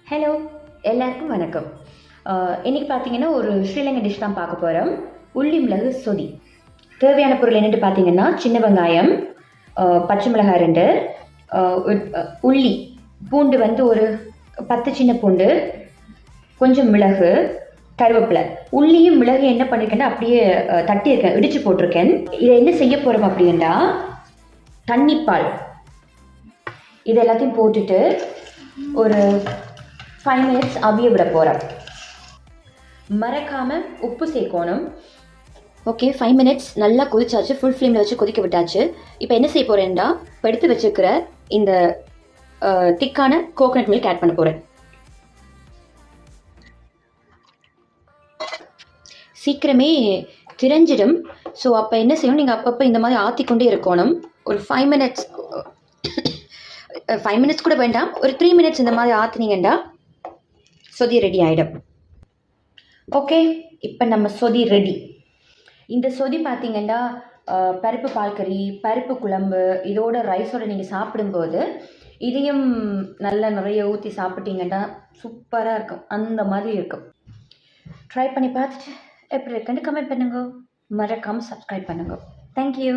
Hello, எல்லாருக்கும் வணக்கம். இன்றைக்கி பார்த்தீங்கன்னா ஒரு ஸ்ரீலங்கன் டிஷ் தான் பார்க்க போகிறோம். உள்ளி மிளகு சொதி. தேவையான பொருள் என்னென்னு பார்த்தீங்கன்னா சின்ன வெங்காயம், பச்சை மிளகாய் 2, உள்ளி பூண்டு வந்து ஒரு 10 சின்ன பூண்டு, கொஞ்சம் மிளகு, கருவேப்பிலை. உள்ளியும் மிளகு என்ன பண்ணியிருக்கேன்னா அப்படியே தட்டியிருக்கேன், இடித்து போட்டிருக்கேன். இதை என்ன செய்ய போகிறோம் அப்படின்னா தண்ணிப்பால் இது எல்லாத்தையும் போட்டுட்டு ஒரு 5 minutes அவிய விட போகிறேன். மறக்காமல் உப்பு சேர்க்கணும். ஓகே, 5 minutes நல்லா கொதிச்சாச்சு. ஃபுல் ஃப்ளேமில் வச்சு கொதிக்க விட்டாச்சு. இப்போ என்ன செய்ய போகிறேன்டா, இப்போ எடுத்து வச்சுருக்கிற இந்த திக்கான கோகனட் மில்க் ஆட் பண்ண போகிறேன். சீக்கிரமே திரஞ்சிடும். ஸோ அப்போ என்ன செய்யணும், நீங்கள் அப்பப்போ இந்த மாதிரி ஆற்றிக்கொண்டே இருக்கணும். ஒரு 5 minutes 5 minutes கூட வேண்டாம், ஒரு 3 minutes இந்த மாதிரி ஆற்றினீங்கண்டா சொதி ரெடி ஆகிடும். ஓகே, இப்போ நம்ம சொதி ரெடி. இந்த சொதி பார்த்தீங்கன்னா பருப்பு பால்கறி, பருப்பு குழம்பு, இதோட ரைஸோடு நீங்கள் சாப்பிடும்போது இதையும் நல்லா நிறைய ஊற்றி சாப்பிட்டீங்கன்னா சூப்பராக இருக்கும். அந்த மாதிரி இருக்கும். ட்ரை பண்ணி பார்த்துட்டு எப்படி இருக்குன்னு கமெண்ட் பண்ணுங்க. மறக்காமல் சப்ஸ்கிரைப் பண்ணுங்க. தேங்க்யூ.